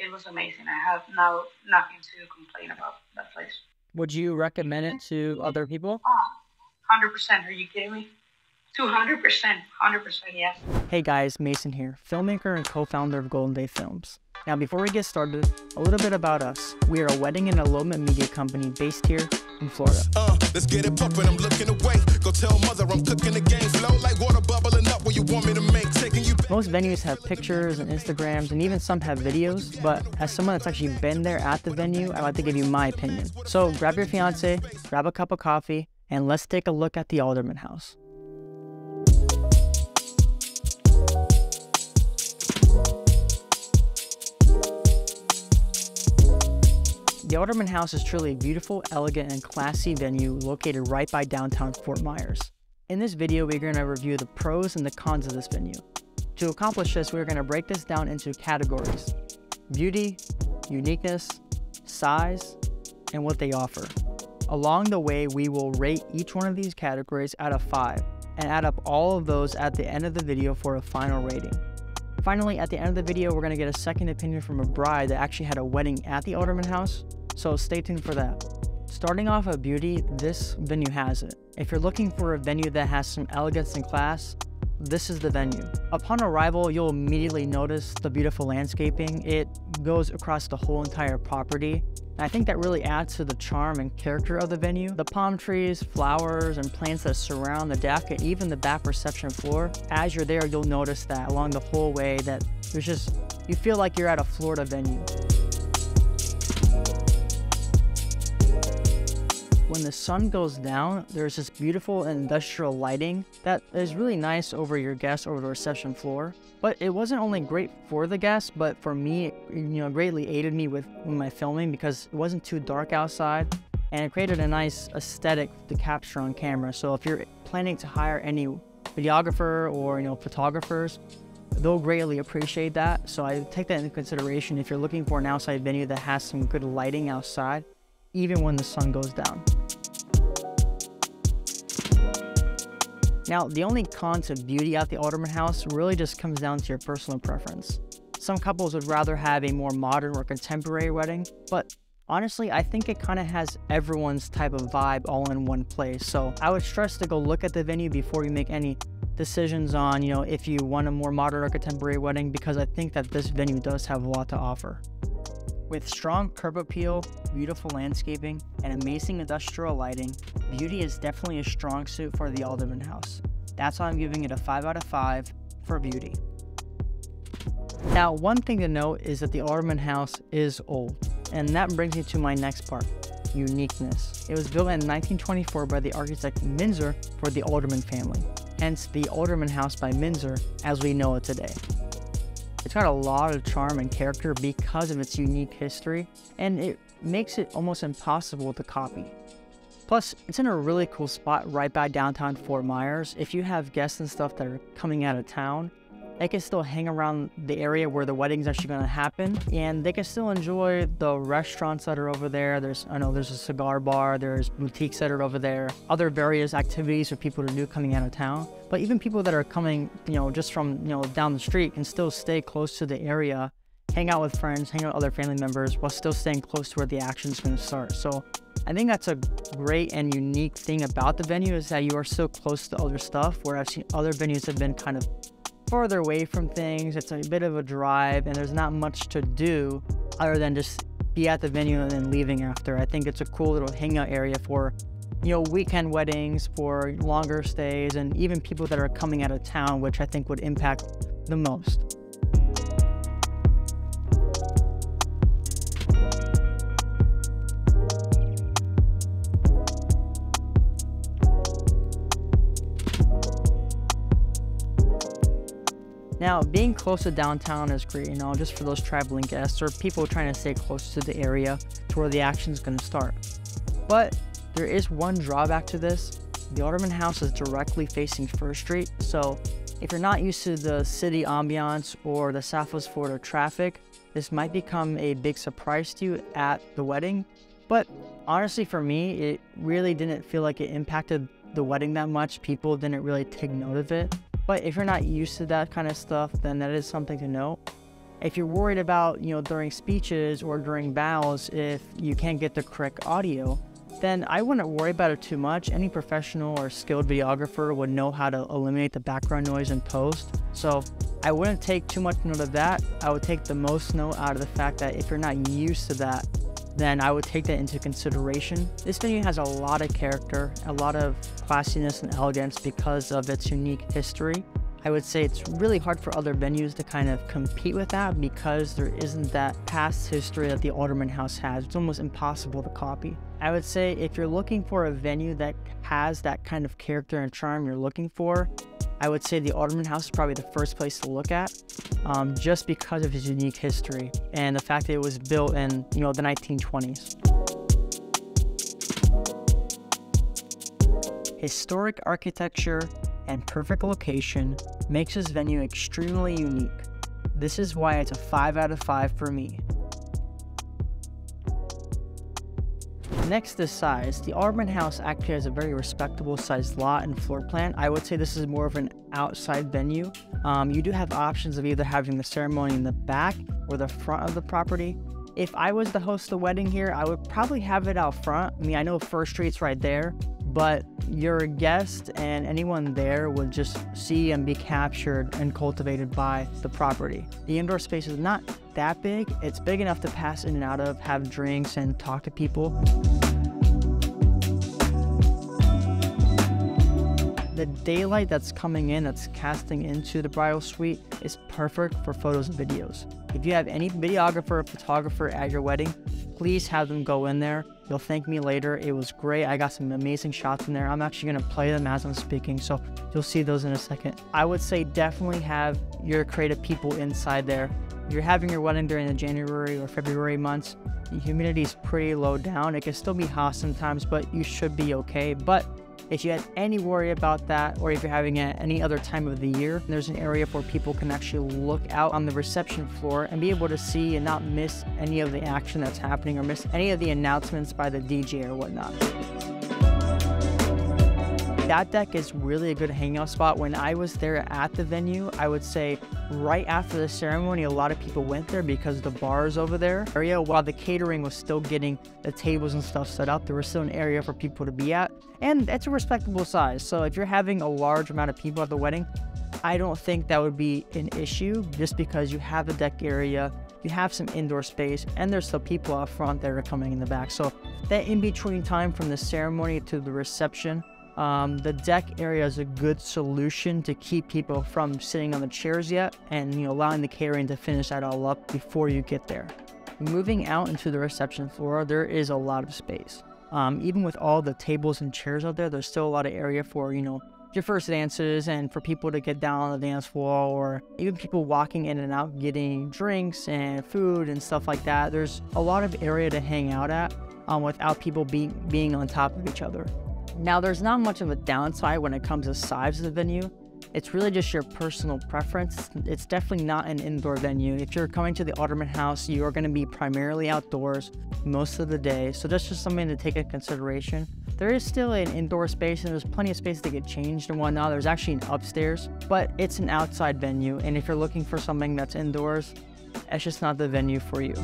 it was amazing. I have now nothing to complain about that place. Would you recommend it to other people? 100%. Are you kidding me? 200%. 100%, yes. Hey guys, Mason here, filmmaker and co-founder of Golden Day Films. Now before we get started, a little bit about us. We are a wedding and elopement media company based here in Florida. Let's get it pumping, I'm looking away. Go tell mother I'm cooking the game. Flow like water bubbling up where you want me to make. Taking you. Most venues have pictures and Instagrams, and even some have videos, but as someone that's actually been there at the venue, I'd like to give you my opinion. So grab your fiance, grab a cup of coffee, and let's take a look at the Alderman House. The Alderman House is truly a beautiful, elegant, and classy venue located right by downtown Fort Myers. In this video, we're going to review the pros and the cons of this venue. To accomplish this, we're going to break this down into categories: beauty, uniqueness, size, and what they offer. Along the way, we will rate each one of these categories out of 5 and add up all of those at the end of the video for a final rating. Finally, at the end of the video, we're going to get a second opinion from a bride that actually had a wedding at the Alderman House, so stay tuned for that. Starting off at beauty, this venue has it. If you're looking for a venue that has some elegance and class, this is the venue. Upon arrival, you'll immediately notice the beautiful landscaping. It goes across the whole entire property. And I think that really adds to the charm and character of the venue. The palm trees, flowers, and plants that surround the deck and even the back reception floor. As you're there, you'll notice that along the whole way that there's just, you feel like you're at a Florida venue. When the sun goes down, there's this beautiful industrial lighting that is really nice over your guests over the reception floor. But it wasn't only great for the guests, but for me, it greatly aided me with my filming because it wasn't too dark outside and it created a nice aesthetic to capture on camera. So if you're planning to hire any videographer or photographers, they'll greatly appreciate that. So I take that into consideration if you're looking for an outside venue that has some good lighting outside, even when the sun goes down. Now, the only con to beauty at the Alderman House really just comes down to your personal preference. Some couples would rather have a more modern or contemporary wedding, but honestly, I think it kind of has everyone's type of vibe all in one place. So I would stress to go look at the venue before you make any decisions on, if you want a more modern or contemporary wedding, because I think that this venue does have a lot to offer. With strong curb appeal, beautiful landscaping, and amazing industrial lighting, beauty is definitely a strong suit for the Alderman House. That's why I'm giving it a 5 out of 5 for beauty. Now, one thing to note is that the Alderman House is old, and that brings me to my next part, uniqueness. It was built in 1924 by the architect Mizner for the Alderman family, hence the Alderman House by Mizner as we know it today. It's got a lot of charm and character because of its unique history, and it makes it almost impossible to copy. Plus, it's in a really cool spot right by downtown Fort Myers. If you have guests and stuff that are coming out of town, they can still hang around the area where the wedding's actually going to happen, and they can still enjoy the restaurants that are over there. There's a cigar bar, there's boutiques that are over there, other various activities for people to do coming out of town. But even people that are coming, just from, down the street can still stay close to the area, hang out with friends, hang out with other family members while still staying close to where the action's going to start. So I think that's a great and unique thing about the venue is that you are so close to other stuff, whereas other venues have been kind of farther away from things. It's a bit of a drive and there's not much to do other than just be at the venue and then leaving after. I think it's a cool little hangout area for weekend weddings, for longer stays, and even people that are coming out of town, which I think would impact the most. Now, being close to downtown is great, just for those traveling guests or people trying to stay close to the area to where the action's going to start. But there is one drawback to this. The Alderman House is directly facing First Street, so if you're not used to the city ambiance or the Southwest Florida traffic, this might become a big surprise to you at the wedding. But honestly, for me, it really didn't feel like it impacted the wedding that much. People didn't really take note of it. But if you're not used to that kind of stuff, then that is something to note. If you're worried about, during speeches or during vows, if you can't get the correct audio, then I wouldn't worry about it too much. Any professional or skilled videographer would know how to eliminate the background noise in post. So I wouldn't take too much note of that. I would take the most note out of the fact that if you're not used to that, then I would take that into consideration. This venue has a lot of character, a lot of classiness and elegance because of its unique history. I would say it's really hard for other venues to kind of compete with that because there isn't that past history that the Alderman House has. It's almost impossible to copy. I would say if you're looking for a venue that has that kind of character and charm you're looking for, I would say the Alderman House is probably the first place to look at, just because of its unique history and the fact that it was built in, the 1920s. Historic architecture and perfect location makes this venue extremely unique. This is why it's a 5 out of 5 for me. Next is size. The Alderman House actually has a very respectable sized lot and floor plan. I would say this is more of an outside venue. You do have options of either having the ceremony in the back or the front of the property. If I was to host a wedding here, I would probably have it out front. I mean, I know First Street's right there, but your guest and anyone there would just see and be captured and cultivated by the property. The indoor space is not that big. It's big enough to pass in and out of, have drinks, and talk to people. The daylight that's coming in, that's casting into the bridal suite, is perfect for photos and videos. If you have any videographer or photographer at your wedding, please have them go in there. You'll thank me later. It was great. I got some amazing shots in there. I'm actually going to play them as I'm speaking, so you'll see those in a second. I would say definitely have your creative people inside there. If you're having your wedding during the January or February months, the humidity is pretty low down. It can still be hot sometimes, but you should be okay. But if you had any worry about that, or if you're having it any other time of the year, there's an area where people can actually look out on the reception floor and be able to see and not miss any of the action that's happening or miss any of the announcements by the DJ or whatnot. That deck is really a good hangout spot. When I was there at the venue, I would say right after the ceremony, a lot of people went there because the bar is over there. While the catering was still getting the tables and stuff set up, there was still an area for people to be at. And it's a respectable size. So if you're having a large amount of people at the wedding, I don't think that would be an issue just because you have the deck area, you have some indoor space, and there's still people out front that are coming in the back. So that in-between time from the ceremony to the reception, the deck area is a good solution to keep people from sitting on the chairs yet and allowing the catering to finish that all up before you get there. Moving out into the reception floor, there is a lot of space. Even with all the tables and chairs out there, there's still a lot of area for your first dances and for people to get down on the dance floor, or even people walking in and out getting drinks and food and stuff like that. There's a lot of area to hang out at without people being on top of each other. Now, there's not much of a downside when it comes to size of the venue. It's really just your personal preference. It's definitely not an indoor venue. If you're coming to the Alderman House, you are going to be primarily outdoors most of the day. So that's just something to take into consideration. There is still an indoor space, and there's plenty of space to get changed and whatnot. There's actually an upstairs, but it's an outside venue. And if you're looking for something that's indoors, it's just not the venue for you.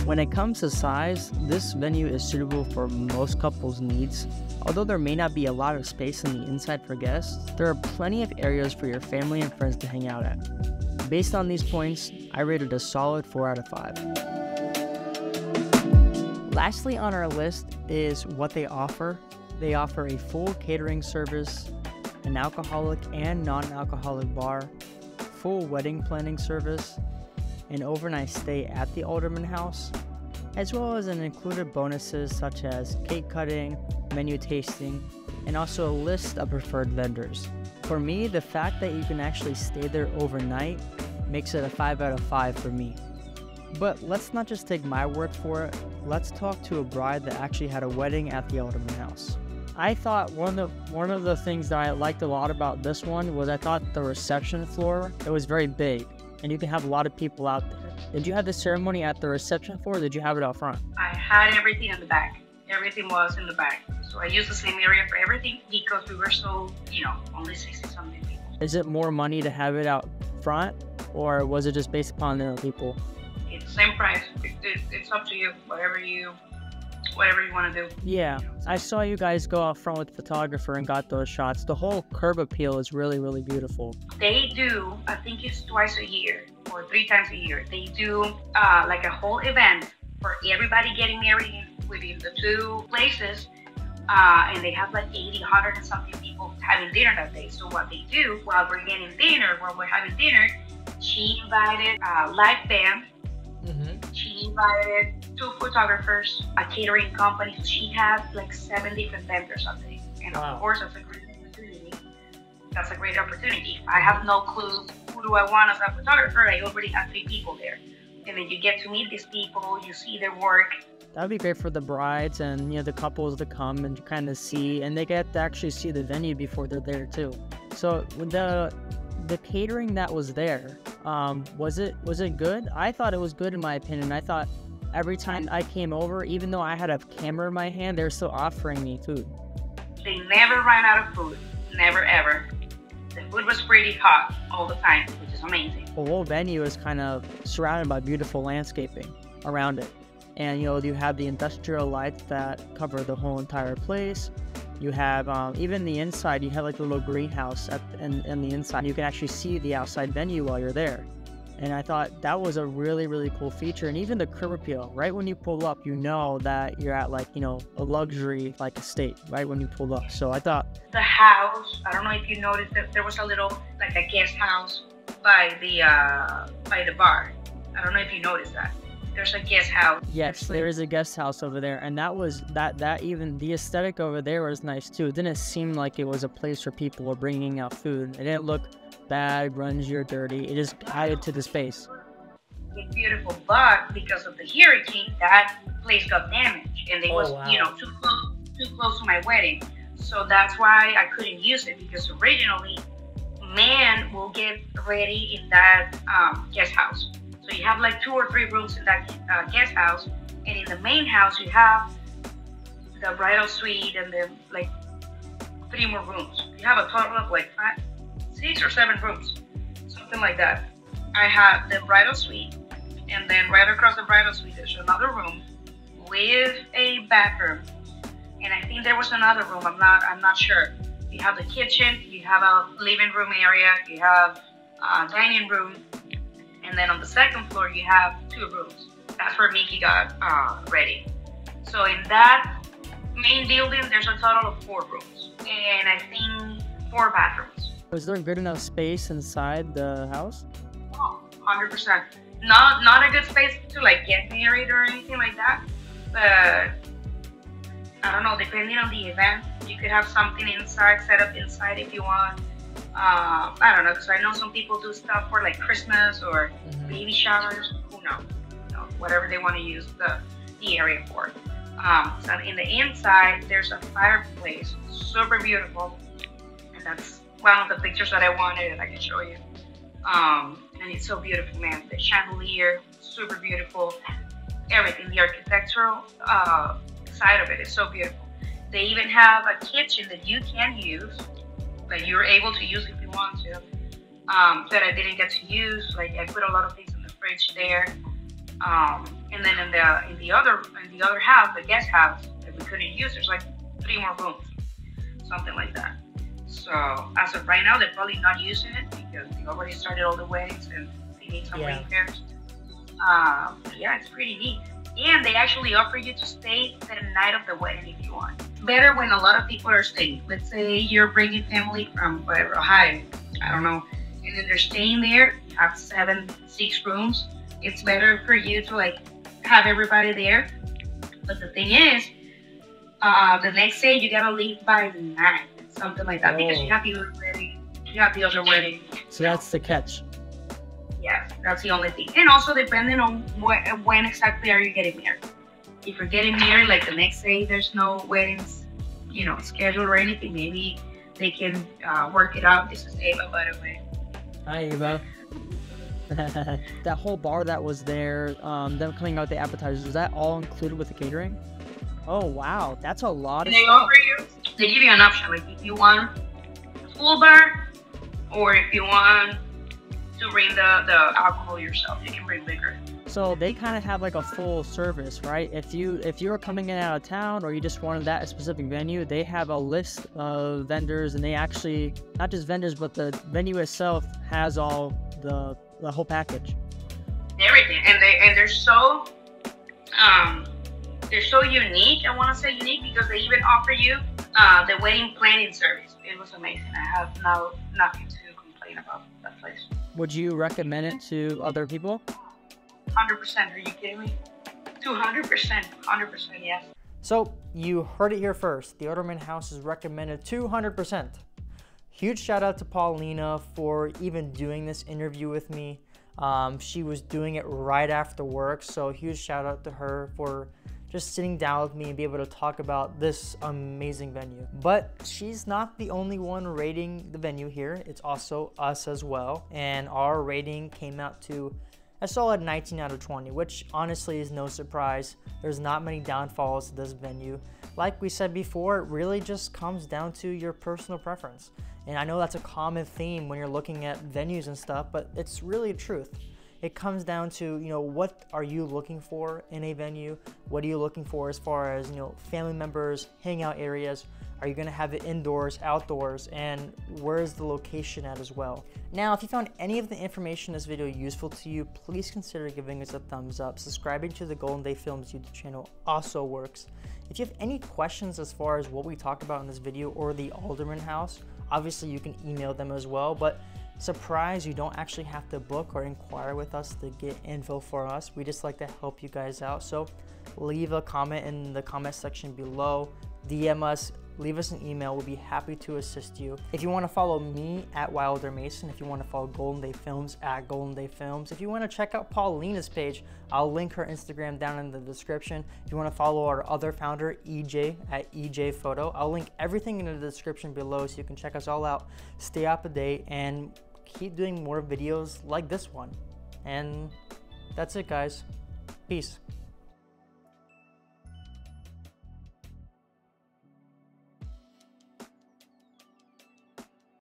When it comes to size, this venue is suitable for most couples' needs. Although there may not be a lot of space on the inside for guests, there are plenty of areas for your family and friends to hang out at. Based on these points, I rated a solid 4 out of 5. Lastly on our list is what they offer. They offer a full catering service, an alcoholic and non-alcoholic bar, full wedding planning service, an overnight stay at the Alderman House, as well as an included bonuses such as cake cutting, menu tasting, and also a list of preferred vendors. For me, the fact that you can actually stay there overnight makes it a 5 out of 5 for me. But let's not just take my word for it. Let's talk to a bride that actually had a wedding at the Alderman House. I thought one of the things that I liked a lot about this one was I thought the reception floor, it was very big, and you can have a lot of people out there. Did you have the ceremony at the reception floor, or did you have it out front? I had everything in the back. Everything was in the back. So I used the same area for everything because we were so, only 60-something people. Is it more money to have it out front, or was it just based upon the people? It's the same price. It's up to you. Whatever you want to do. Yeah, I saw you guys go out front with the photographer and got those shots. The whole curb appeal is really, really beautiful. They do, I think it's twice a year or 3 times a year. They do like a whole event for everybody getting married within the 2 places. And they have like 80, 100 and something people having dinner that day. So what they do while we're having dinner, she invited a live band. She invited 2 photographers, a catering company. So she had like 7 different vendors that day. And of course, that's a great opportunity. I have no clue who do I want as a photographer. I already have 3 people there. And then you get to meet these people, you see their work. That would be great for the brides and, you know, the couples to come and kind of see, and they get to actually see the venue before they're there too. So the catering that was there, was it good? I thought it was good in my opinion. I thought every time I came over, even though I had a camera in my hand, they were still offering me food. They never ran out of food, never ever. The food was pretty hot all the time, which is amazing. The whole venue is kind of surrounded by beautiful landscaping around it. And, you know, you have the industrial lights that cover the whole entire place. You have, even the inside, you have like a little greenhouse in the inside. You can actually see the outside venue while you're there. And I thought that was a really, really cool feature. And even the curb appeal, right when you pull up, you know that you're at like, you know, a luxury like estate, right when you pull up. So I thought... The house, I don't know if you noticed that there was a little, like a guest house by the bar. I don't know if you noticed that. There's a guest house. Yes, there is a guest house over there, and that was that even the aesthetic over there was nice too. It didn't seem like it was a place where people were bringing out food. It didn't look bad, grungy, or dirty. It just added to the space. It's beautiful, but because of the hurricane, that place got damaged, and it was you know, too close to my wedding. So that's why I couldn't use it, because originally, man will get ready in that guest house. So you have like 2 or 3 rooms in that guest house, and in the main house you have the bridal suite and then like 3 more rooms. You have a total of like 6 or 7 rooms, something like that. I have the bridal suite, and then right across the bridal suite there's another room with a bathroom, and I think there was another room. I'm not sure. You have the kitchen, you have a living room area, you have a dining room. And then on the 2nd floor, you have 2 rooms. That's where Mickey got ready. So in that main building, there's a total of 4 rooms. And I think 4 bathrooms. Was there good enough space inside the house? Oh, 100%. Not a good space to like get married or anything like that. But I don't know, depending on the event, you could have something inside, set up inside if you want. I don't know, because I know some people do stuff for like Christmas or baby showers. Who knows? You know, whatever they want to use the area for. So in the inside, there's a fireplace, super beautiful, and that's one of the pictures that I wanted and I can show you. And it's so beautiful, man. The chandelier, super beautiful. Everything, the architectural side of it is so beautiful. They even have a kitchen that you can use, that you're able to use if you want to, that I didn't get to use. Like I put a lot of things in the fridge there, and then in the other house, the guest house that we couldn't use, there's like 3 more rooms, something like that. So as of right now, they're probably not using it because they already started all the weddings and they need some repairs. Yeah, it's pretty neat. And they actually offer you to stay the night of the wedding if you want. Better when a lot of people are staying. Let's say you're bringing family from whatever, Ohio, I don't know, and then they're staying there, have 6 rooms. It's better for you to like have everybody there. But the thing is, the next day you gotta leave by 9, something like that, because you have the other wedding. You have the other wedding. So that's the catch. Yeah, that's the only thing. And also depending on when exactly are you getting married. If you're getting married like the next day, there's no weddings, you know, scheduled or anything, maybe they can work it out. This is Ava, by the way. Hi, Ava. That whole bar that was there, them coming out with the appetizers, is that all included with the catering? Oh, wow. That's a lot of stuff. They give you an option. Like if you want a full bar, Or if you want to bring the alcohol yourself, you can bring liquor. So they kind of have like a full service, right? If you're coming in out of town or you just wanted that specific venue, they have a list of vendors, and they actually, not just vendors, but the venue itself has all the whole package. Everything, and they're so unique. I want to say unique because they even offer you the wedding planning service. It was amazing. I have nothing to complain about that place. Would you recommend it to other people? 100%. Are you kidding me? 200%. 100%. Yes. So you heard it here first. The Alderman House is recommended 200%. Huge shout out to Paulina for even doing this interview with me. She was doing it right after work, so huge shout out to her for just sitting down with me and be able to talk about this amazing venue. But she's not the only one rating the venue here. It's also us as well, and our rating came out to a solid 19 out of 20, which honestly is no surprise. There's not many downfalls to this venue. Like we said before, it really just comes down to your personal preference. And I know that's a common theme when you're looking at venues and stuff, but it's really the truth. It comes down to, what are you looking for in a venue? What are you looking for as far as, family members, hangout areas? Are you gonna have it indoors, outdoors, and where's the location at as well? Now, if you found any of the information in this video useful to you, please consider giving us a thumbs up. Subscribing to the Golden Day Films YouTube channel also works. If you have any questions as far as what we talked about in this video or the Alderman House, obviously you can email them as well, but surprise, you don't actually have to book or inquire with us to get info for us. We just like to help you guys out. So leave a comment in the comment section below, DM us, leave us an email. We'll be happy to assist you. If you want to follow me at Wilder Mason, if you want to follow Golden Day Films at Golden Day Films, if you want to check out Paulina's page, I'll link her Instagram down in the description. If you want to follow our other founder, EJ, at EJ Photo, I'll link everything in the description below so you can check us all out, stay up to date, and keep doing more videos like this one. And that's it, guys. Peace.